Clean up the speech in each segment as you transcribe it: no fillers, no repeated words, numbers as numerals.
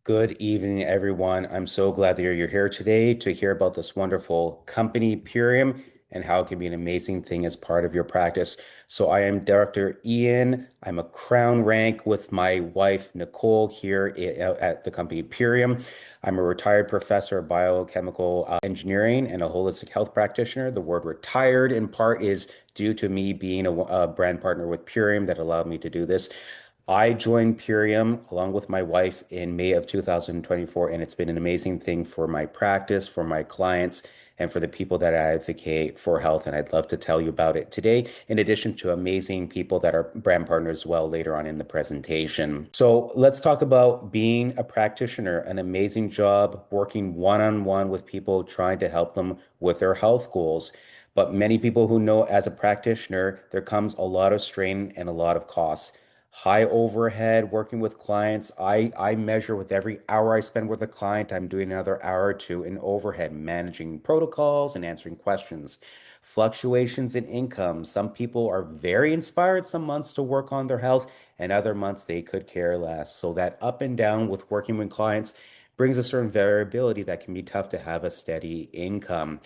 Good evening, everyone. I'm so glad that you're here today to hear about this wonderful company, Purium, and how it can be an amazing thing as part of your practice. So, I am Dr. Ian. I'm a crown rank with my wife, Nicole, here at the company Purium. I'm a retired professor of biochemical engineering and a holistic health practitioner. The word retired, in part, is due to me being a brand partner with Purium that allowed me to do this. I joined Purium along with my wife in May of 2024, and it's been an amazing thing for my practice, for my clients, and for the people that I advocate for health. And I'd love to tell you about it today, in addition to amazing people that are brand partners as well later on in the presentation. So let's talk about being a practitioner, an amazing job working one-on-one with people, trying to help them with their health goals. But many people who know as a practitioner, there comes a lot of strain and a lot of costs. High overhead working with clients. I measure with every hour I spend with a client, I'm doing another hour or two in overhead, managing protocols and answering questions. Fluctuations in income. Some people are very inspired some months to work on their health, and other months they could care less. So that up and down with working with clients brings a certain variability that can be tough to have a steady income.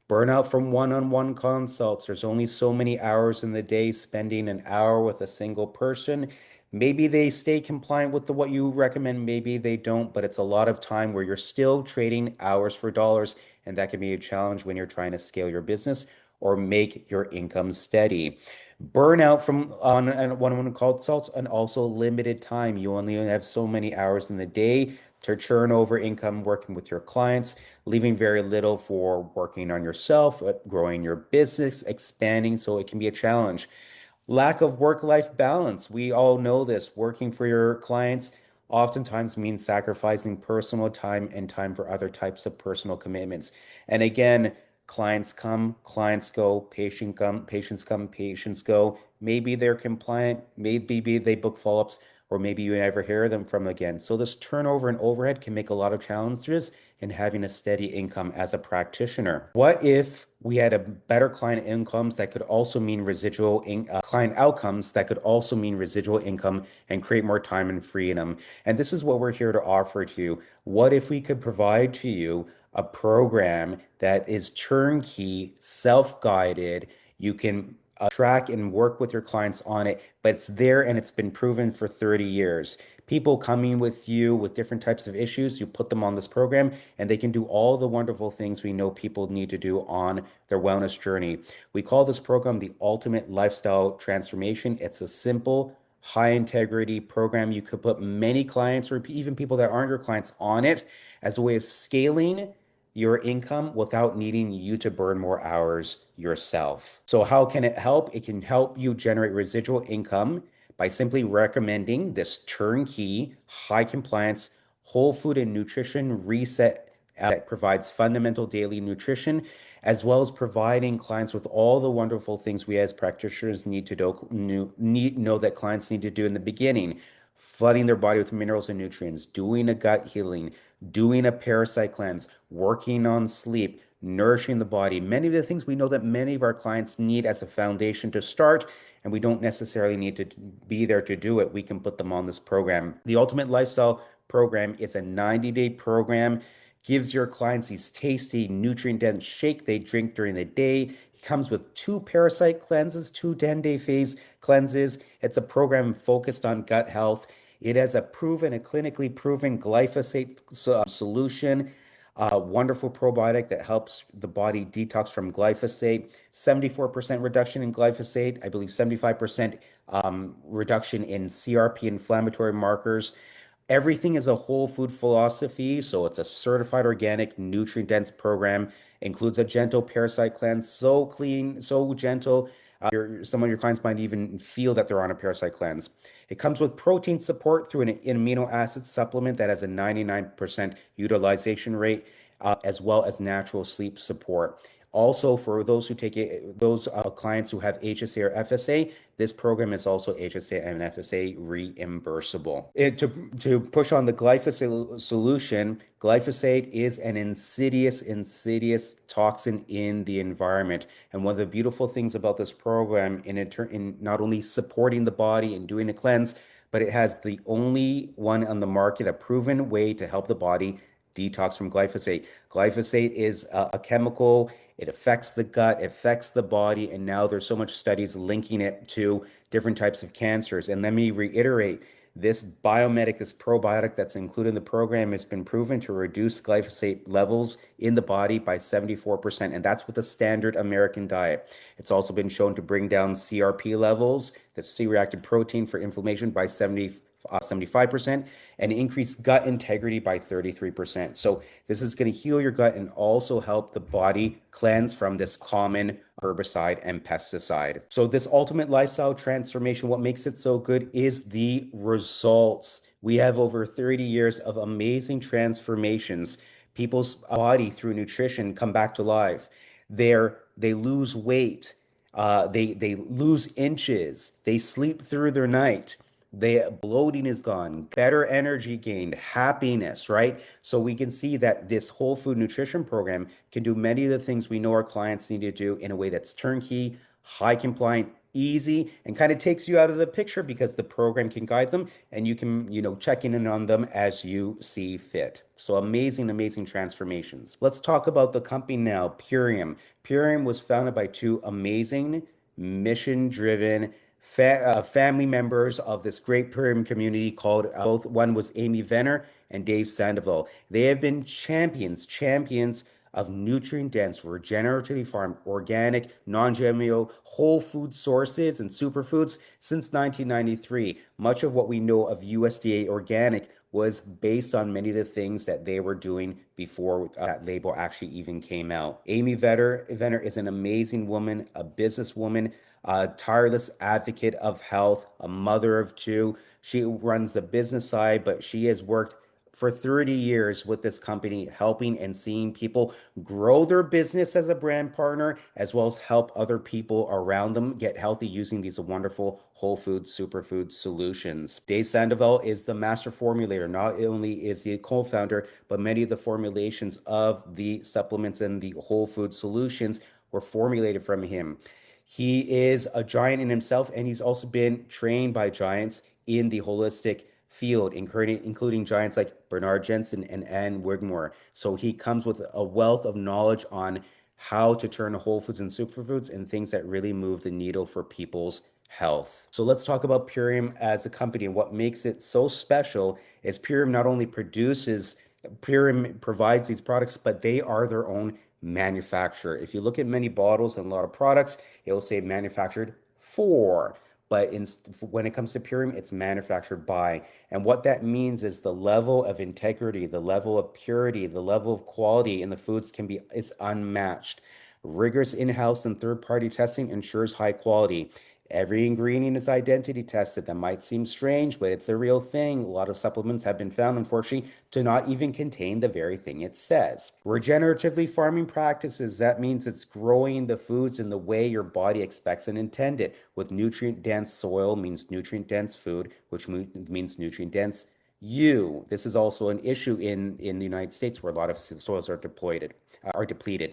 Burnout from one-on-one consults. There's only so many hours in the day. Spending an hour with a single person, maybe they stay compliant with what you recommend, maybe they don't, but it's a lot of time where you're still trading hours for dollars, and that can be a challenge when you're trying to scale your business or make your income steady. Burnout from on one-on-one consults, and also limited time. You only have so many hours in the day to churn over income working with your clients, leaving very little for working on yourself, growing your business, expanding. So it can be a challenge. Lack of work-life balance. We all know this. Working for your clients oftentimes means sacrificing personal time and time for other types of personal commitments. And again, clients come, clients go, patients come, patients go. Maybe they're compliant, maybe they book follow-ups, or maybe you never hear them from again. So this turnover and overhead can make a lot of challenges in having a steady income as a practitioner. What if we had a better client incomes that could also mean client outcomes that could also mean residual income and create more time and freedom? And this is what we're here to offer to you. What if we could provide to you a program that is turnkey, self-guided? You can track and work with your clients on it, but it's there and it's been proven for 30 years. People coming with you with different types of issues, you put them on this program and they can do all the wonderful things we know people need to do on their wellness journey. We call this program the Ultimate Lifestyle Transformation. It's a simple, high integrity program. You could put many clients or even people that aren't your clients on it as a way of scaling your income without needing you to burn more hours yourself. So how can it help? It can help you generate residual income by simply recommending this turnkey, high compliance, whole food and nutrition reset that provides fundamental daily nutrition, as well as providing clients with all the wonderful things we as practitioners need to know that clients need to do in the beginning. Flooding their body with minerals and nutrients, doing a gut healing, doing a parasite cleanse, working on sleep, nourishing the body. Many of the things we know that many of our clients need as a foundation to start, and we don't necessarily need to be there to do it. We can put them on this program. The Ultimate Lifestyle Program is a 90-day program, gives your clients these tasty, nutrient-dense shake they drink during the day. It comes with two parasite cleanses, two 10-day phase cleanses. It's a program focused on gut health. It has a clinically proven glyphosate solution, a wonderful probiotic that helps the body detox from glyphosate. 74% reduction in glyphosate, I believe 75% reduction in CRP inflammatory markers. Everything is a whole food philosophy, so it's a certified organic, nutrient-dense program. Includes a gentle parasite cleanse, so clean, so gentle. Some of your clients might even feel that they're on a parasite cleanse. It comes with protein support through an amino acid supplement that has a 99% utilization rate, as well as natural sleep support. Also, for those who take it, those clients who have HSA or FSA, this program is also HSA and FSA reimbursable. To push on the glyphosate solution, glyphosate is an insidious toxin in the environment. And one of the beautiful things about this program, in not only supporting the body and doing a cleanse, but it has the only one on the market, a proven way to help the body detox from glyphosate. Glyphosate is a chemical. It affects the gut, affects the body, and now there's so much studies linking it to different types of cancers. And let me reiterate, this biomedic, this probiotic that's included in the program has been proven to reduce glyphosate levels in the body by 74%. And that's with the standard American diet. It's also been shown to bring down CRP levels, the C-reactive protein for inflammation, by 75%, and increase gut integrity by 33%. So this is going to heal your gut and also help the body cleanse from this common herbicide and pesticide. So this ultimate lifestyle transformation, what makes it so good is the results. We have over 30 years of amazing transformations. People's body through nutrition come back to life. They lose weight. They lose inches. They sleep through their night. The bloating is gone, better energy gained, happiness, right? So we can see that this whole food nutrition program can do many of the things we know our clients need to do in a way that's turnkey, high compliant, easy, and kind of takes you out of the picture because the program can guide them and you can, check in on them as you see fit. So amazing, amazing transformations. Let's talk about the company now, Purium. Purium was founded by two amazing, mission-driven family members of this great Prairie community called both one was Amy Venner and Dave Sandoval. They have been champions of nutrient dense, regeneratively farmed, organic, non-GMO, whole food sources and superfoods since 1993. Much of what we know of USDA organic was based on many of the things that they were doing before that label actually even came out. Venner is an amazing woman, a businesswoman, a tireless advocate of health, a mother of two. She runs the business side, but she has worked for 30 years with this company, helping and seeing people grow their business as a brand partner, as well as help other people around them get healthy using these wonderful whole food superfood solutions. Dave Sandoval is the master formulator. Not only is he a co-founder, but many of the formulations of the supplements and the whole food solutions were formulated from him. He is a giant in himself, and he's also been trained by giants in the holistic field, including giants like Bernard Jensen and Ann Wigmore. So he comes with a wealth of knowledge on how to turn whole foods and superfoods and things that really move the needle for people's health. So let's talk about Purium as a company, and what makes it so special is Purium provides these products, but they are their own manufacturer. If you look at many bottles and a lot of products, it will say manufactured for. But when it comes to Purium, it's manufactured by. And what that means is the level of integrity, the level of purity, the level of quality in the foods is unmatched. Rigorous in-house and third-party testing ensures high quality. Every ingredient is identity tested. That might seem strange, but it's a real thing. A lot of supplements have been found, unfortunately, to not even contain the very thing it says. Regeneratively farming practices, that means it's growing the foods in the way your body expects and intended. With nutrient dense soil means nutrient dense food, which means nutrient dense you. This is also an issue in the United States where a lot of soils are depleted.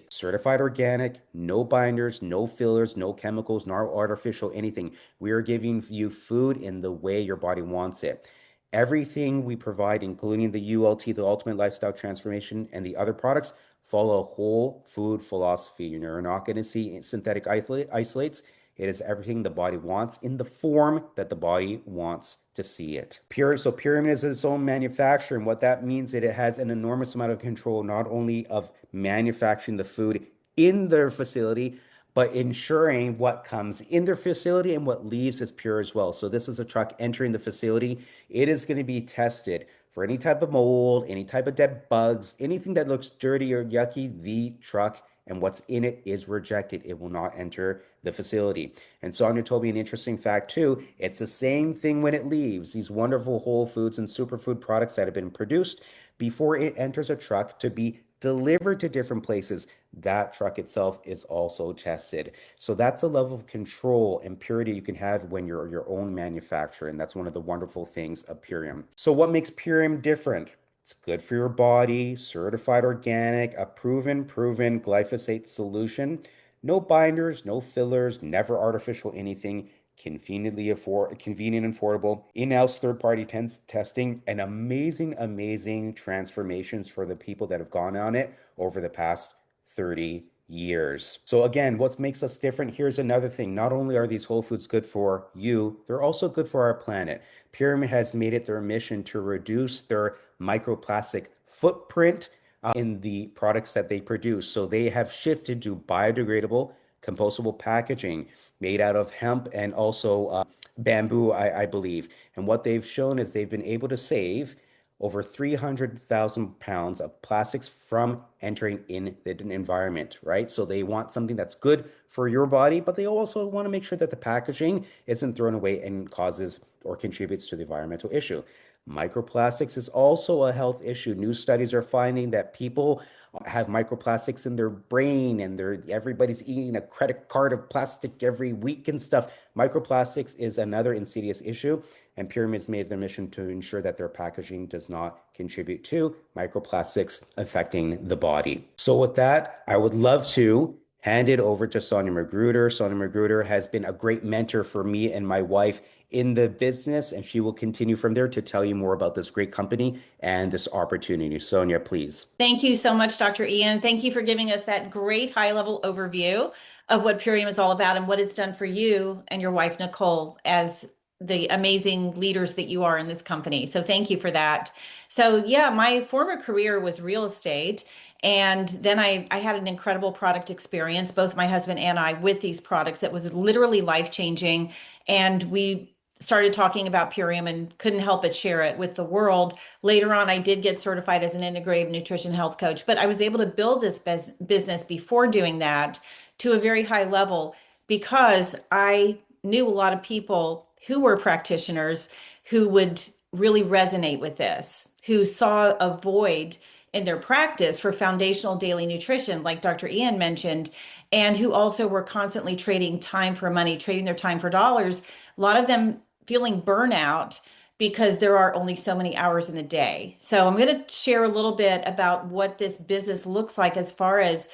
Certified organic, no binders, no fillers, no chemicals, no artificial anything. We are giving you food in the way your body wants it. Everything we provide, including the ULT, the Ultimate Lifestyle Transformation, and the other products, follow a whole food philosophy. You're not going to see synthetic isolates. It is everything the body wants in the form that the body wants to see it. Purium is its own manufacturer, and what that means is it has an enormous amount of control, not only of manufacturing the food in their facility, but ensuring what comes in their facility and what leaves is pure as well. So this is a truck entering the facility. It is going to be tested for any type of mold, any type of dead bugs, anything that looks dirty or yucky. The truck and what's in it is rejected. It will not enter the facility. And Sonia told me an interesting fact too. It's the same thing when it leaves. These wonderful whole foods and superfood products that have been produced before it enters a truck to be delivered to different places, that truck itself is also tested. So that's the level of control and purity you can have when you're your own manufacturer. And that's one of the wonderful things of Purium. So what makes Purium different? It's good for your body, certified organic, a proven glyphosate solution. No binders, no fillers, never artificial anything. convenient and affordable, in-house third-party testing, and amazing transformations for the people that have gone on it over the past 30 years. So again, what makes us different? Here's another thing. Not only are these whole foods good for you, they're also good for our planet. Purium has made it their mission to reduce their microplastic footprint in the products that they produce. So they have shifted to biodegradable, compostable packaging made out of hemp and also bamboo, I believe. And what they've shown is they've been able to save over 300,000 pounds of plastics from entering in the environment, right? So they want something that's good for your body, but they also want to make sure that the packaging isn't thrown away and causes or contributes to the environmental issue. Microplastics is also a health issue. New studies are finding that people have microplastics in their brain and everybody's eating a credit card of plastic every week and stuff. Microplastics is another insidious issue, and Pyramids made their mission to ensure that their packaging does not contribute to microplastics affecting the body. So with that, I would love to hand it over to Sonia Magruder. Sonia Magruder has been a great mentor for me and my wife in the business, and she will continue from there to tell you more about this great company and this opportunity. Sonia, please. Thank you so much, Dr. Ian. Thank you for giving us that great high-level overview of what Purium is all about and what it's done for you and your wife, Nicole, as the amazing leaders that you are in this company. So thank you for that. So yeah, my former career was real estate. And then I had an incredible product experience, both my husband and I, with these products that was literally life-changing. And we started talking about Purium and couldn't help but share it with the world. Later on, I did get certified as an integrative nutrition health coach, but I was able to build this business before doing that to a very high level because I knew a lot of people who were practitioners who would really resonate with this, who saw a void in their practice for foundational daily nutrition, like Dr. Ian mentioned, and who also were constantly trading time for money, trading their time for dollars. A lot of them feeling burnout because there are only so many hours in the day. So I'm going to share a little bit about what this business looks like as far as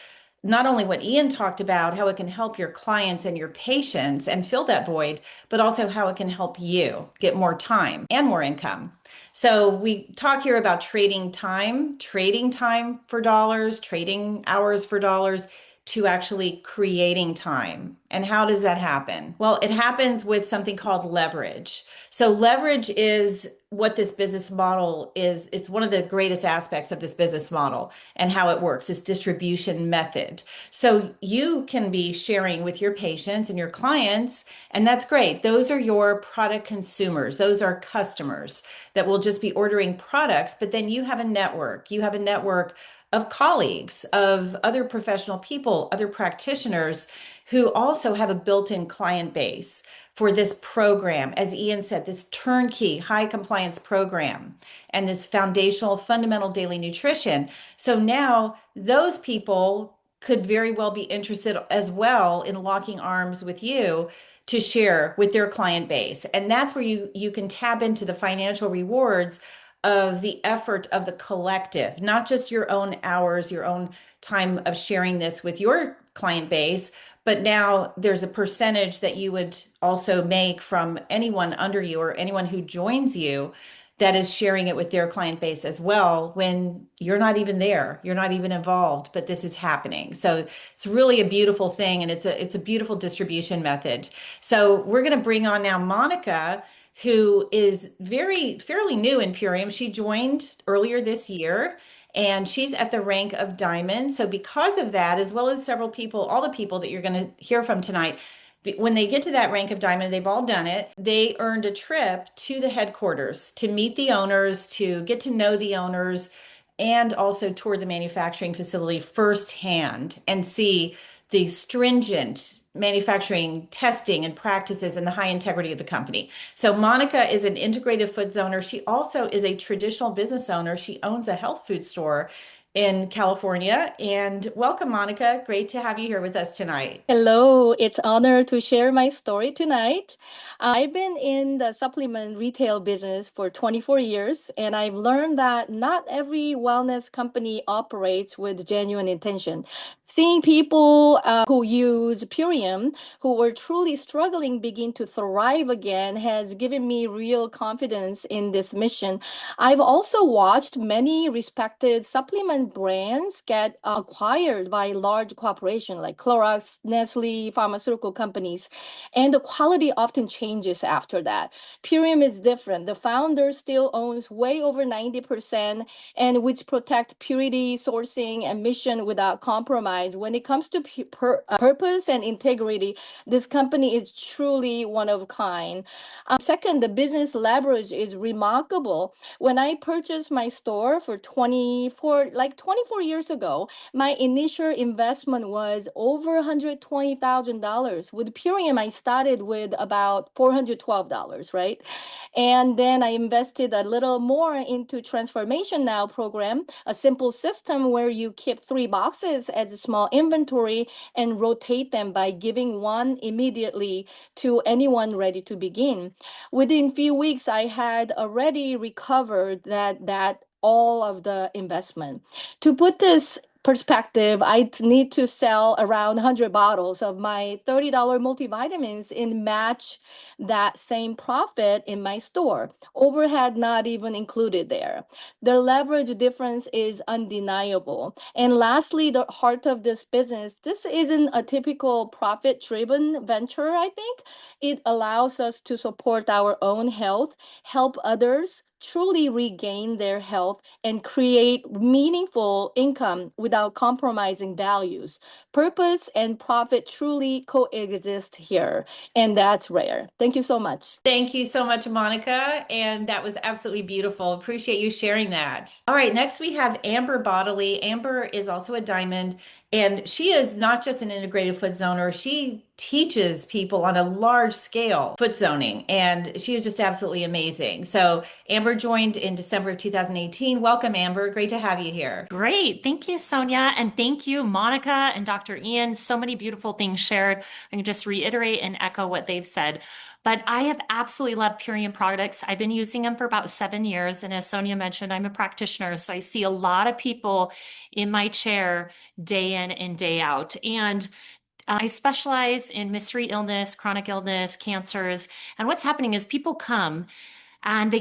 not only what Ian talked about, how it can help your clients and your patients and fill that void, but also how it can help you get more time and more income. So we talk here about trading time for dollars, trading hours for dollars, to actually creating time. And how does that happen? Well, it happens with something called leverage. So leverage is what this business model is. It's one of the greatest aspects of this business model and how it works, this distribution method. So you can be sharing with your patients and your clients, and that's great. Those are your product consumers. Those are customers that will just be ordering products, but then you have a network. You have a network of colleagues, of other professional people, other practitioners who also have a built-in client base for this program. As Ian said, this turnkey high compliance program and this foundational fundamental daily nutrition. So now those people could very well be interested as well in locking arms with you to share with their client base. And that's where you can tap into the financial rewards of the effort of the collective, not just your own hours, your own time of sharing this with your client base, but now there's a percentage that you would also make from anyone under you or anyone who joins you that is sharing it with their client base as well when you're not even there, you're not even involved, but this is happening. So it's really a beautiful thing, and it's a beautiful distribution method. So we're going to bring on now Monica, who is fairly new in Purium. She joined earlier this year, and she's at the rank of diamond. So because of that, as well as several people, all the people that you're going to hear from tonight, when they get to that rank of diamond, they've all done it. They earned a trip to the headquarters to meet the owners, to get to know the owners, and also tour the manufacturing facility firsthand and see the stringent manufacturing testing and practices and the high integrity of the company. So Monica is an integrative foods owner. She also is a traditional business owner. She owns a health food store in California. And welcome, Monica. Great to have you here with us tonight. Hello, it's honor to share my story tonight. I've been in the supplement retail business for 24 years, and I've learned that not every wellness company operates with genuine intention. Seeing people who use Purium, who were truly struggling, begin to thrive again has given me real confidence in this mission. I've also watched many respected supplement brands get acquired by large corporations like Clorox, Nestle, pharmaceutical companies, and the quality often changes after that. Purium is different. The founder still owns way over 90% and which protect purity, sourcing, and mission without compromise. When it comes to purpose and integrity, this company is truly one of a kind. Second, the business leverage is remarkable. When I purchased my store for 24 years ago, my initial investment was over $120,000. With Purium, I started with about $412, right? And then I invested a little more into Transformation Now program, a simple system where you keep three boxes as a small inventory and rotate them by giving one immediately to anyone ready to begin. Within few weeks, I had already recovered that all of the investment. To put this perspective, I need to sell around 100 bottles of my $30 multivitamins and match that same profit in my store. Overhead not even included there. The leverage difference is undeniable. And lastly, the heart of this business, this isn't a typical profit-driven venture, I think. It allows us to support our own health, help others truly regain their health, and create meaningful income without compromising values. Purpose and profit truly coexist here, and that's rare. Thank you so much. Thank you so much, Monica. And that was absolutely beautiful. Appreciate you sharing that. All right, next we have Amber Bodily. Amber is also a diamond, and she is not just an integrated foot zoner. She teaches people on a large scale foot zoning, and she is just absolutely amazing. So, Amber joined in December of 2018. Welcome, Amber. Great to have you here. Great. Thank you, Sonia. And thank you, Monica and Dr. Ian. So many beautiful things shared. I can just reiterate and echo what they've said. But I have absolutely loved Purium products. I've been using them for about 7 years. And as Sonia mentioned, I'm a practitioner. So I see a lot of people in my chair day in and day out. And I specialize in mystery illness, chronic illness, cancers. And what's happening is people come and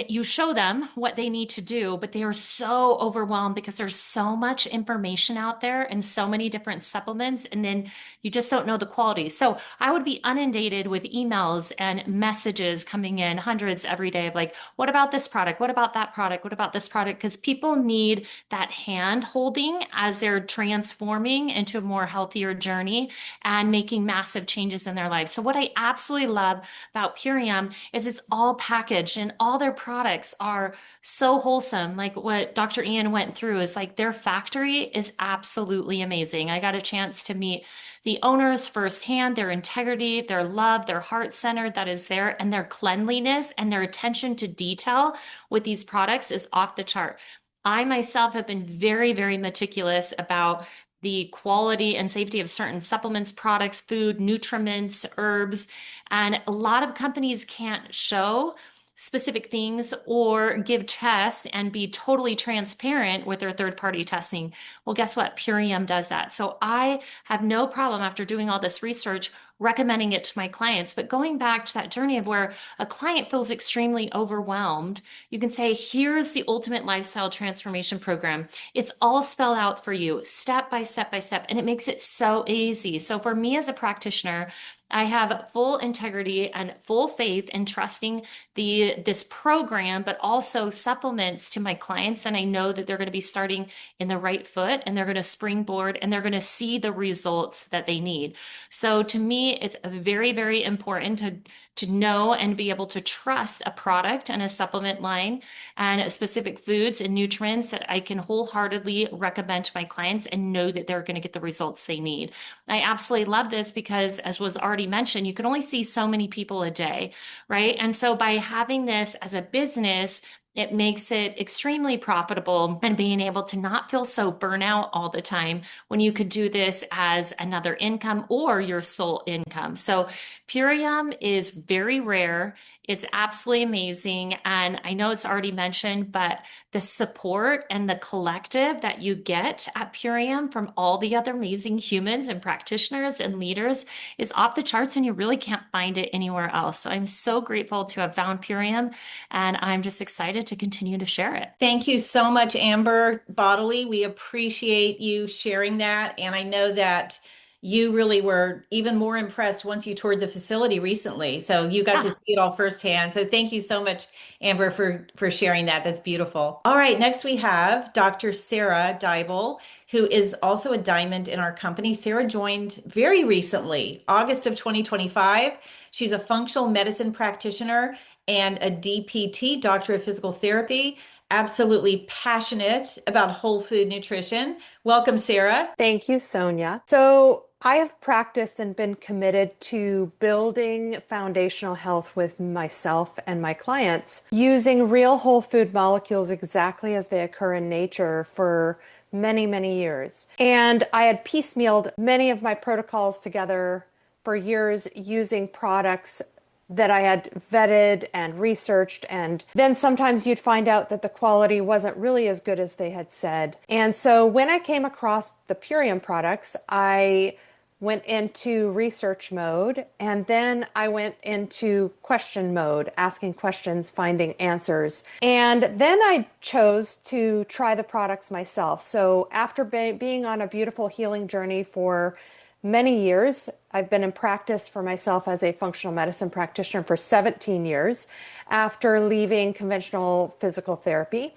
you show them what they need to do, but they are so overwhelmed because there's so much information out there and so many different supplements, and then you just don't know the quality. So I would be inundated with emails and messages coming in, hundreds every day, of like, what about this product? What about that product? What about this product? Because people need that hand holding as they're transforming into a more healthier journey and making massive changes in their life. So what I absolutely love about Purium is it's all packaged and all their products are so wholesome. Like what Dr. Ian went through is like their factory is absolutely amazing. I got a chance to meet the owners firsthand, their integrity, their love, their heart centered that is there, and their cleanliness and their attention to detail with these products is off the chart. I myself have been very, very meticulous about the quality and safety of certain supplements, products, food, nutriments, herbs. And a lot of companies can't show specific things or give tests and be totally transparent with their third party testing. Well, guess what? Purium does that. So I have no problem after doing all this research recommending it to my clients. But going back to that journey of where a client feels extremely overwhelmed, you can say, here's the ultimate lifestyle transformation program. It's all spelled out for you step by step by step, and it makes it so easy. So for me as a practitioner, I have full integrity and full faith in trusting this program, but also supplements to my clients. And I know that they're going to be starting in the right foot and they're going to springboard and they're going to see the results that they need. So to me, it's very, very important to know and be able to trust a product and a supplement line and specific foods and nutrients that I can wholeheartedly recommend to my clients and know that they're going to get the results they need. I absolutely love this because, as was already mentioned, you can only see so many people a day, right? And so by having this as a business, It makes it extremely profitable and being able to not feel so burnout all the time when you could do this as another income or your sole income. So Purium is very rare. It's absolutely amazing. And I know it's already mentioned, but the support and the collective that you get at Purium from all the other amazing humans and practitioners and leaders is off the charts, and you really can't find it anywhere else. So I'm so grateful to have found Purium, and I'm just excited to continue to share it. Thank you so much, Amber Bodley. We appreciate you sharing that. And I know that you really were even more impressed once you toured the facility recently. So you got to Yeah. see it all firsthand. So thank you so much, Amber, for sharing that. That's beautiful. All right, next we have Dr. Sarah Dybel, who is also a diamond in our company. Sarah joined very recently, August of 2025. She's a functional medicine practitioner and a DPT, Doctor of Physical Therapy, absolutely passionate about whole food nutrition. Welcome, Sarah. Thank you, Sonia. So I have practiced and been committed to building foundational health with myself and my clients using real whole food molecules exactly as they occur in nature for many, many years. And I had piecemealed many of my protocols together for years using products that I had vetted and researched, and then sometimes you'd find out that the quality wasn't really as good as they had said. And so when I came across the Purium products, I went into research mode, and then I went into question mode, asking questions, finding answers. And then I chose to try the products myself. So after being on a beautiful healing journey for many years, I've been in practice for myself as a functional medicine practitioner for 17 years after leaving conventional physical therapy.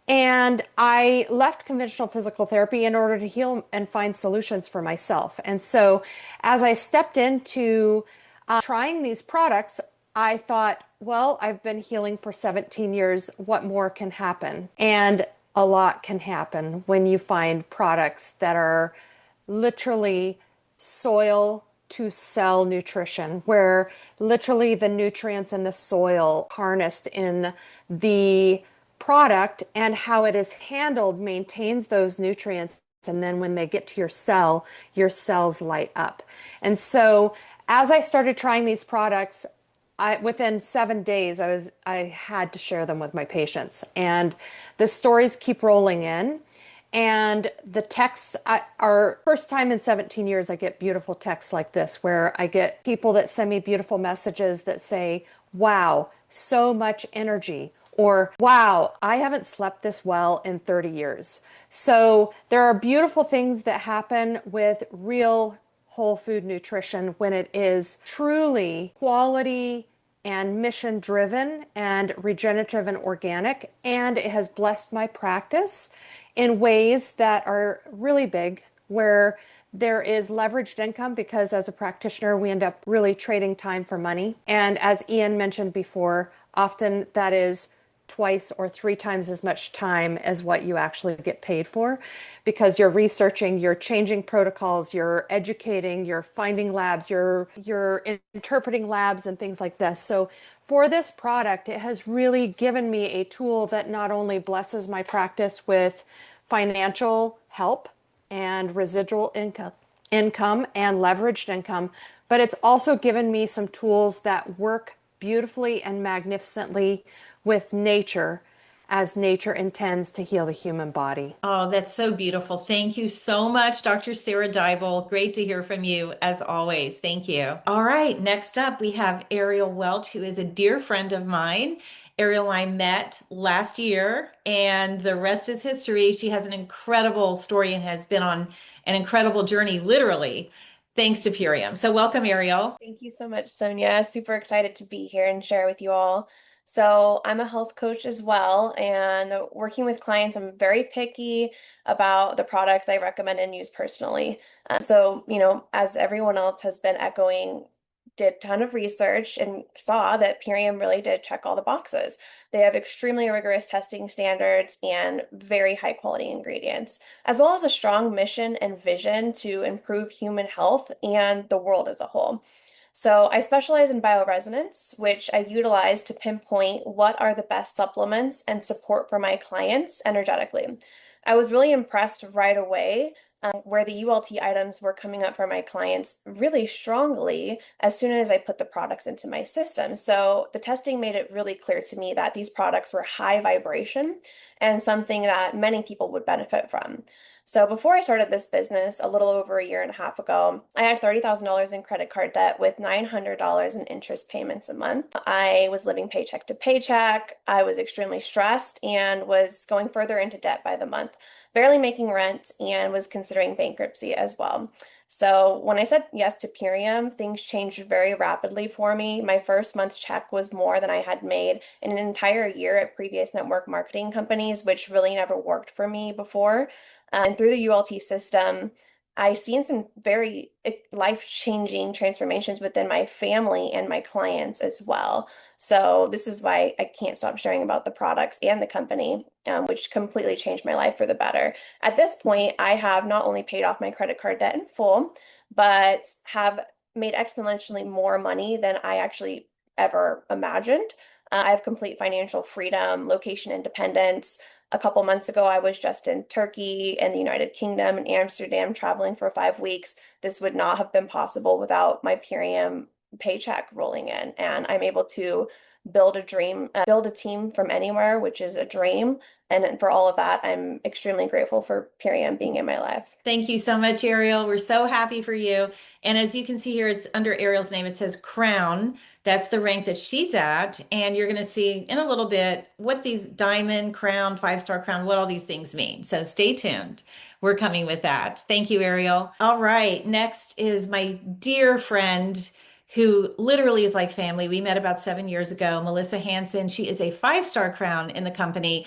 And I left conventional physical therapy in order to heal and find solutions for myself. And so as I stepped into trying these products, I thought, well, I've been healing for 17 years. What more can happen? And a lot can happen when you find products that are literally soil to cell nutrition, where literally the nutrients in the soil harnessed in the product and how it is handled maintains those nutrients. And then when they get to your cells light up. And so as I started trying these products, within 7 days, I had to share them with my patients. And the stories keep rolling in. And the texts are first time in 17 years I get beautiful texts like this, where I get people that send me beautiful messages that say, wow, so much energy, or wow, I haven't slept this well in 30 years. So there are beautiful things that happen with real whole food nutrition when it is truly quality and mission driven and regenerative and organic. And it has blessed my practice in ways that are really big, where there is leveraged income, because as a practitioner, we end up really trading time for money. And as Ian mentioned before, often that is twice or three times as much time as what you actually get paid for, because you're researching, you're changing protocols, you're educating, you're finding labs, you're interpreting labs and things like this. So for this product, it has really given me a tool that not only blesses my practice with financial help and residual income and leveraged income, but it's also given me some tools that work beautifully and magnificently with nature, as nature intends to heal the human body. Oh, that's so beautiful. Thank you so much, Dr. Sarah Dybel. Great to hear from you as always. Thank you. All right, next up we have Ariel Welch, who is a dear friend of mine. Ariel and I met last year, and the rest is history. She has an incredible story and has been on an incredible journey, literally, thanks to Purium. So welcome, Ariel. Thank you so much, Sonia. Super excited to be here and share with you all. So, I'm a health coach as well, and working with clients, I'm very picky about the products I recommend and use personally. As everyone else has been echoing, did a ton of research and saw that Purium really did check all the boxes. They have extremely rigorous testing standards and very high quality ingredients, as well as a strong mission and vision to improve human health and the world as a whole. So I specialize in bioresonance, which I utilize to pinpoint what are the best supplements and support for my clients energetically. I was really impressed right away where the ULT items were coming up for my clients really strongly as soon as I put the products into my system. So the testing made it really clear to me that these products were high vibration and something that many people would benefit from. So before I started this business a little over a year and a half ago, I had $30,000 in credit card debt with $900 in interest payments a month. I was living paycheck to paycheck. I was extremely stressed and was going further into debt by the month, barely making rent, and was considering bankruptcy as well. So when I said yes to Purium, things changed very rapidly for me. My first month check was more than I had made in an entire year at previous network marketing companies, which really never worked for me before. And through the ULT system, I seen some very life-changing transformations within my family and my clients as well. So this is why I can't stop sharing about the products and the company, which completely changed my life for the better. At this point, I have not only paid off my credit card debt in full, but have made exponentially more money than I actually ever imagined. I have complete financial freedom, location independence. A couple months ago, I was just in Turkey and the United Kingdom and Amsterdam traveling for 5 weeks. This would not have been possible without my Purium paycheck rolling in. And I'm able to build a dream, build a team from anywhere, which is a dream. And for all of that, I'm extremely grateful for Purium being in my life. Thank you so much, Ariel. We're so happy for you. And as you can see here, it's under Ariel's name. It says Crown. That's the rank that she's at. And you're going to see in a little bit what these diamond, crown, 5-star crown, what all these things mean. So stay tuned. We're coming with that. Thank you, Ariel. All right. Next is my dear friend who literally is like family. We met about 7 years ago, Melissa Hanson. She is a 5-star crown in the company,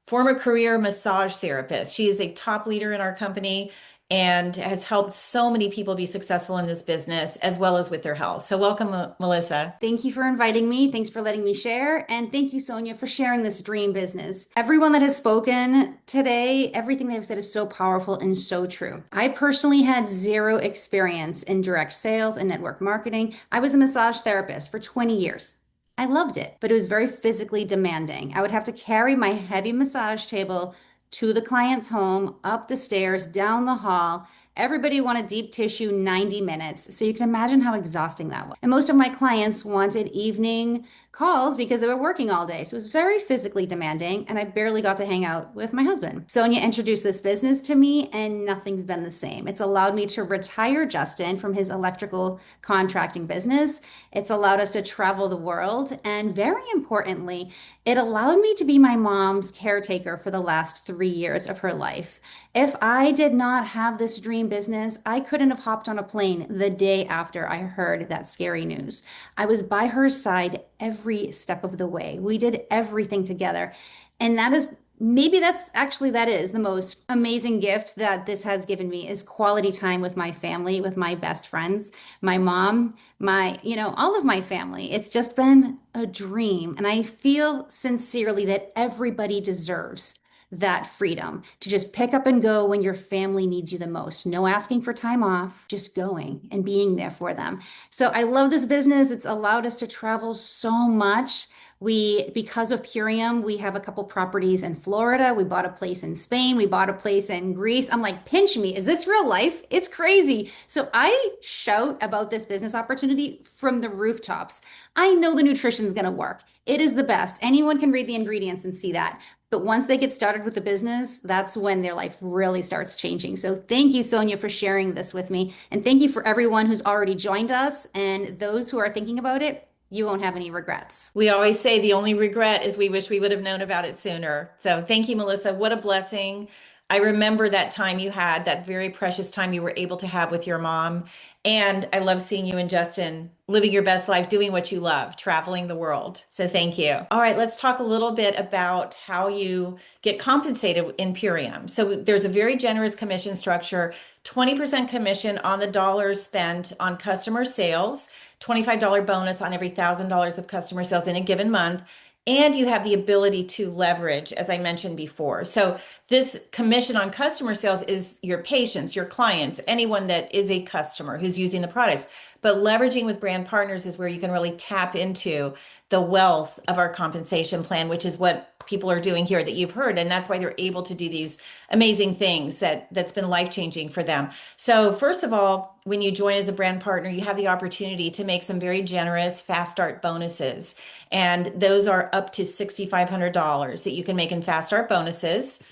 former career massage therapist. She is a top leader in our company and has helped so many people be successful in this business as well as with their health. So welcome, Melissa. Thank you for inviting me. Thanks for letting me share. And thank you, Sonia, for sharing this dream business. Everyone that has spoken today, everything they've said is so powerful and so true. I personally had zero experience in direct sales and network marketing. I was a massage therapist for 20 years. I loved it, but it was very physically demanding. I would have to carry my heavy massage table to the client's home, up the stairs, down the hall. Everybody wanted deep tissue 90 minutes. So you can imagine how exhausting that was. And most of my clients wanted evening calls because they were working all day. So it was very physically demanding, and I barely got to hang out with my husband. Sonia introduced this business to me, and nothing's been the same. It's allowed me to retire Justin from his electrical contracting business. It's allowed us to travel the world. And very importantly, it allowed me to be my mom's caretaker for the last 3 years of her life. If I did not have this dream business, I couldn't have hopped on a plane the day after I heard that scary news. I was by her side every step of the way. We did everything together. And that is that is the most amazing gift that this has given me is quality time with my family, with my best friends, my mom, all of my family. It's just been a dream. And I feel sincerely that everybody deserves that freedom to just pick up and go when your family needs you the most. No asking for time off, just going and being there for them. So I love this business. It's allowed us to travel so much. Because of Purium, we have a couple properties in Florida. We bought a place in Spain. We bought a place in Greece. I'm like, pinch me. Is this real life? It's crazy. So I shout about this business opportunity from the rooftops. I know the nutrition is going to work. It is the best. Anyone can read the ingredients and see that. But once they get started with the business, that's when their life really starts changing. So thank you, Sonia, for sharing this with me. And thank you for everyone who's already joined us. And those who are thinking about it, you won't have any regrets. We always say the only regret is we wish we would have known about it sooner. So thank you, Melissa. What a blessing. I remember that time you had, that very precious time you were able to have with your mom. And I love seeing you and Justin living your best life, doing what you love, traveling the world. So thank you. All right, let's talk a little bit about how you get compensated in Purium. So there's a very generous commission structure, 20% commission on the dollars spent on customer sales, $25 bonus on every $1,000 of customer sales in a given month. and you have the ability to leverage, as I mentioned before. So this commission on customer sales is your patients, your clients, anyone that is a customer who's using the products. But leveraging with brand partners is where you can really tap into the wealth of our compensation plan, which is what people are doing here that you've heard. And that's why they're able to do these amazing things that's been life-changing for them. So first of all, when you join as a brand partner, you have the opportunity to make some very generous fast start bonuses. And those are up to $6,500 that you can make in fast start bonuses.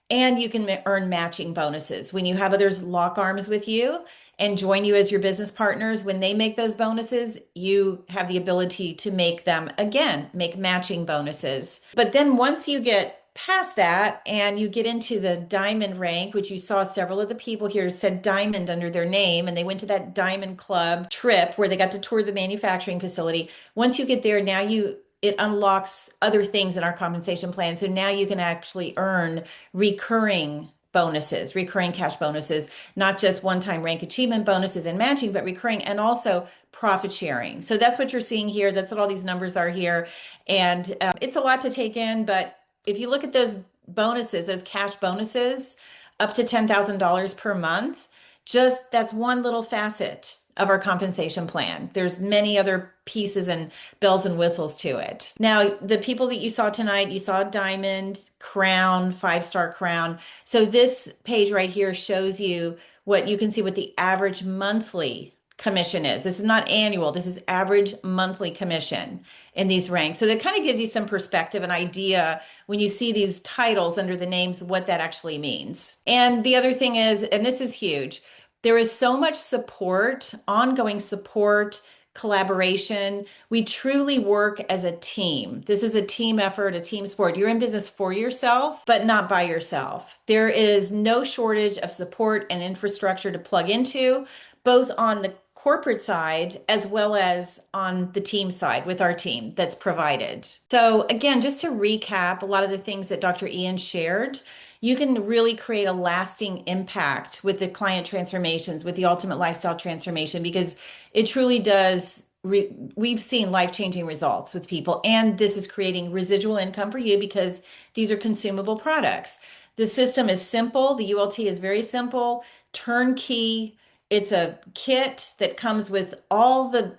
And you can earn matching bonuses. When you have others lock arms with you and join you as your business partners, when they make those bonuses, you have the ability to make them again, make matching bonuses. But then once you get past that and you get into the diamond rank, which you saw several of the people here said diamond under their name, and they went to that diamond club trip where they got to tour the manufacturing facility. Once you get there, now it unlocks other things in our compensation plan. So now you can actually earn recurring bonuses, recurring cash bonuses, not just one-time rank achievement bonuses and matching, but recurring, and also profit sharing. So that's what you're seeing here. That's what all these numbers are here. And it's a lot to take in, but if you look at those bonuses, those cash bonuses, up to $10,000 per month, just that's one little facet of our compensation plan. There's many other pieces and bells and whistles to it. Now, the people that you saw tonight, you saw Diamond, Crown, 5-star Crown. So this page right here shows you what you can see what the average monthly commission is. This is not annual. This is average monthly commission in these ranks. So that kind of gives you some perspective and idea when you see these titles under the names, what that actually means. And the other thing is, and this is huge, there is so much support, ongoing support, collaboration. We truly work as a team. This is a team effort, a team sport. You're in business for yourself, but not by yourself. There is no shortage of support and infrastructure to plug into, both on the corporate side as well as on the team side with our team that's provided. So again, just to recap a lot of the things that Dr. Ian shared, you can really create a lasting impact with the client transformations, with the ultimate lifestyle transformation, because it truly does. We've seen life-changing results with people, and this is creating residual income for you because these are consumable products. The system is simple. The ULT is very simple, turnkey. It's a kit that comes with all the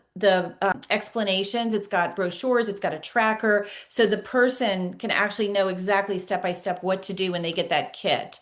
explanations. It's got brochures, it's got a tracker, so the person can actually know exactly step by step what to do when they get that kit.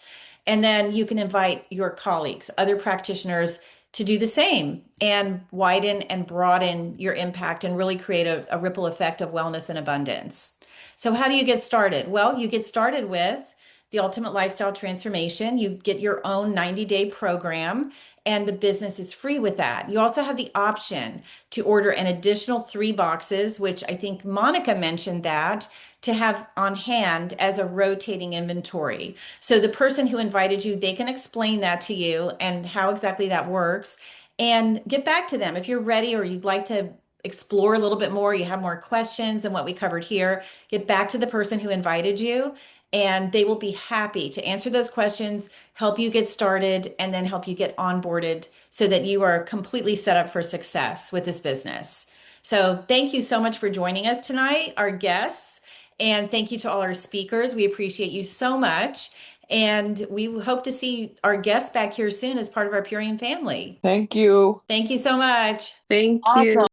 And then you can invite your colleagues, other practitioners, to do the same and widen and broaden your impact and really create a ripple effect of wellness and abundance. So how do you get started? Well, you get started with the Ultimate Lifestyle Transformation. You get your own 90-day program, and the business is free with that. You also have the option to order an additional 3 boxes, which I think Monica mentioned that, to have on hand as a rotating inventory. So the person who invited you, they can explain that to you and how exactly that works, and get back to them if you're ready or you'd like to explore a little bit more, you have more questions than what we covered here, get back to the person who invited you, and they will be happy to answer those questions, help you get started, and then help you get onboarded so that you are completely set up for success with this business. So thank you so much for joining us tonight, our guests, and thank you to all our speakers. We appreciate you so much. And we hope to see our guests back here soon as part of our Purium family. Thank you. Thank you so much. Thank Awesome. you.